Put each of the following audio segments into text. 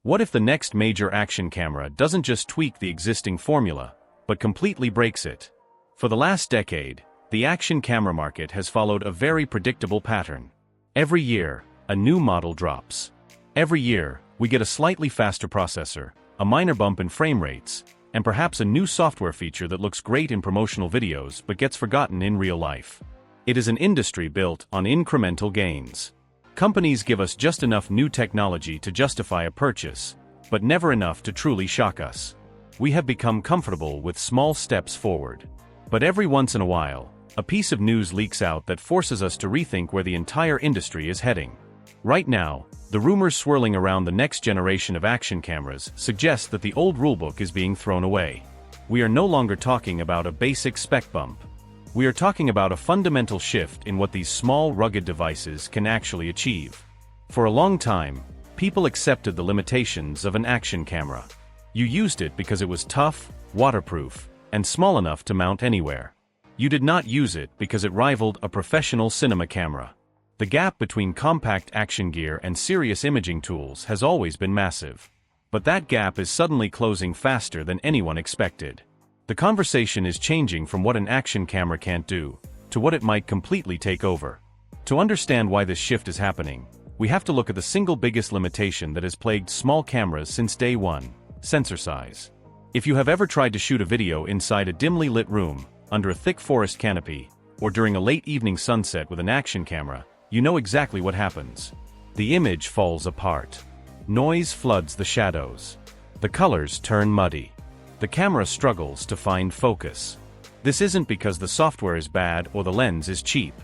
What if the next major action camera doesn't just tweak the existing formula, but completely breaks it? For the last decade, the action camera market has followed a very predictable pattern. Every year, a new model drops. Every year, we get a slightly faster processor, a minor bump in frame rates, and perhaps a new software feature that looks great in promotional videos but gets forgotten in real life. It is an industry built on incremental gains. Companies give us just enough new technology to justify a purchase, but never enough to truly shock us. We have become comfortable with small steps forward. But every once in a while, a piece of news leaks out that forces us to rethink where the entire industry is heading. Right now, the rumors swirling around the next generation of action cameras suggest that the old rulebook is being thrown away. We are no longer talking about a basic spec bump. We are talking about a fundamental shift in what these small, rugged devices can actually achieve. For a long time, people accepted the limitations of an action camera. You used it because it was tough, waterproof, and small enough to mount anywhere. You did not use it because it rivaled a professional cinema camera. The gap between compact action gear and serious imaging tools has always been massive. But that gap is suddenly closing faster than anyone expected. The conversation is changing from what an action camera can't do, to what it might completely take over. To understand why this shift is happening, we have to look at the single biggest limitation that has plagued small cameras since day one: sensor size. If you have ever tried to shoot a video inside a dimly lit room, under a thick forest canopy, or during a late evening sunset with an action camera, you know exactly what happens. The image falls apart. Noise floods the shadows. The colors turn muddy. The camera struggles to find focus. This isn't because the software is bad or the lens is cheap.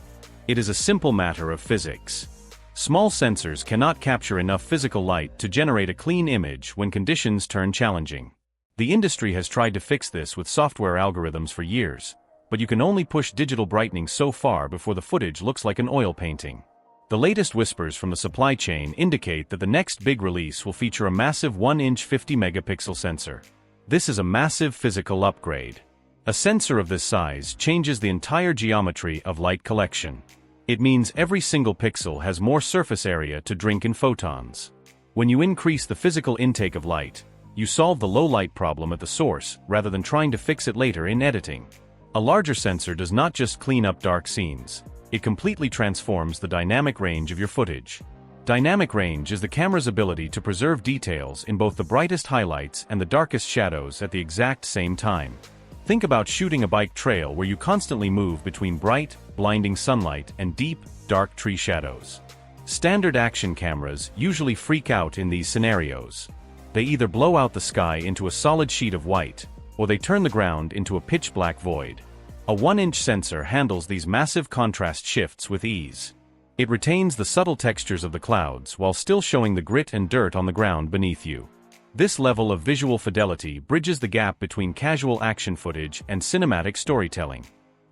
It is a simple matter of physics. Small sensors cannot capture enough physical light to generate a clean image when conditions turn challenging. The industry has tried to fix this with software algorithms for years, but you can only push digital brightening so far before the footage looks like an oil painting. The latest whispers from the supply chain indicate that the next big release will feature a massive 1-inch 50-megapixel sensor. This is a massive physical upgrade. A sensor of this size changes the entire geometry of light collection. It means every single pixel has more surface area to drink in photons. When you increase the physical intake of light, you solve the low light problem at the source rather than trying to fix it later in editing. A larger sensor does not just clean up dark scenes, it completely transforms the dynamic range of your footage. Dynamic range is the camera's ability to preserve details in both the brightest highlights and the darkest shadows at the exact same time. Think about shooting a bike trail where you constantly move between bright, blinding sunlight and deep, dark tree shadows. Standard action cameras usually freak out in these scenarios. They either blow out the sky into a solid sheet of white, or they turn the ground into a pitch-black void. A 1-inch sensor handles these massive contrast shifts with ease. It retains the subtle textures of the clouds while still showing the grit and dirt on the ground beneath you. This level of visual fidelity bridges the gap between casual action footage and cinematic storytelling.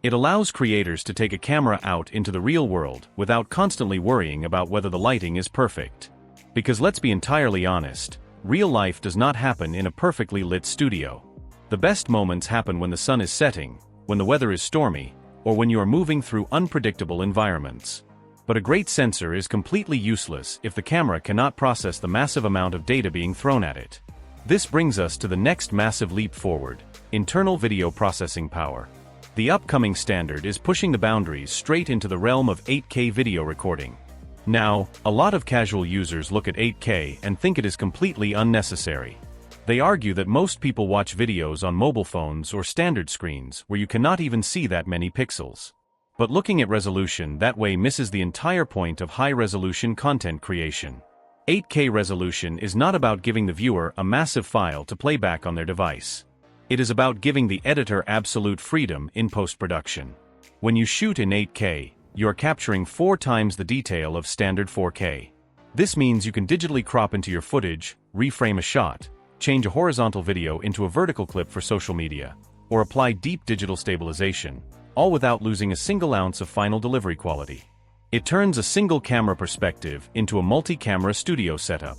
It allows creators to take a camera out into the real world without constantly worrying about whether the lighting is perfect. Because let's be entirely honest, real life does not happen in a perfectly lit studio. The best moments happen when the sun is setting, when the weather is stormy, or when you are moving through unpredictable environments. But a great sensor is completely useless if the camera cannot process the massive amount of data being thrown at it. This brings us to the next massive leap forward: internal video processing power. The upcoming standard is pushing the boundaries straight into the realm of 8K video recording. Now, a lot of casual users look at 8K and think it is completely unnecessary. They argue that most people watch videos on mobile phones or standard screens where you cannot even see that many pixels. But looking at resolution that way misses the entire point of high-resolution content creation. 8K resolution is not about giving the viewer a massive file to play back on their device. It is about giving the editor absolute freedom in post-production. When you shoot in 8K, you are capturing 4 times the detail of standard 4K. This means you can digitally crop into your footage, reframe a shot, change a horizontal video into a vertical clip for social media, or apply deep digital stabilization, all without losing a single ounce of final delivery quality. It turns a single camera perspective into a multi-camera studio setup.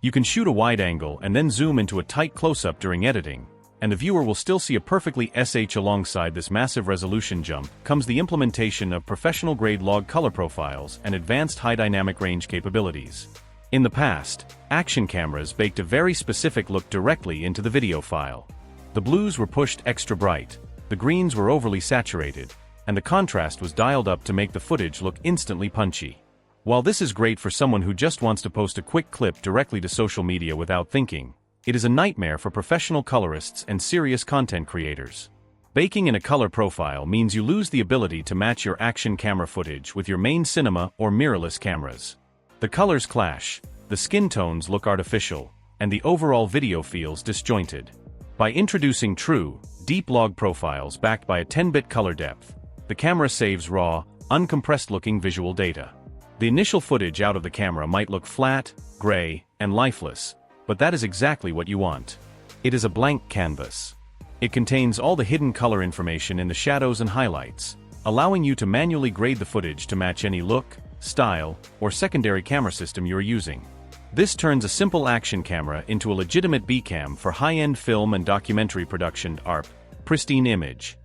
You can shoot a wide angle and then zoom into a tight close-up during editing, and the viewer will still see a perfectly SH. Alongside this massive resolution jump comes the implementation of professional-grade log color profiles and advanced high dynamic range capabilities. In the past, action cameras baked a very specific look directly into the video file. The blues were pushed extra bright, the greens were overly saturated, and the contrast was dialed up to make the footage look instantly punchy. While this is great for someone who just wants to post a quick clip directly to social media without thinking, it is a nightmare for professional colorists and serious content creators. Baking in a color profile means you lose the ability to match your action camera footage with your main cinema or mirrorless cameras. The colors clash, the skin tones look artificial, and the overall video feels disjointed. By introducing true, deep log profiles backed by a 10-bit color depth, the camera saves raw, uncompressed-looking visual data. The initial footage out of the camera might look flat, gray, and lifeless, but that is exactly what you want. It is a blank canvas. It contains all the hidden color information in the shadows and highlights, allowing you to manually grade the footage to match any look, style, or secondary camera system you're using. This turns a simple action camera into a legitimate B-cam for high-end film and documentary production. ARP, pristine image.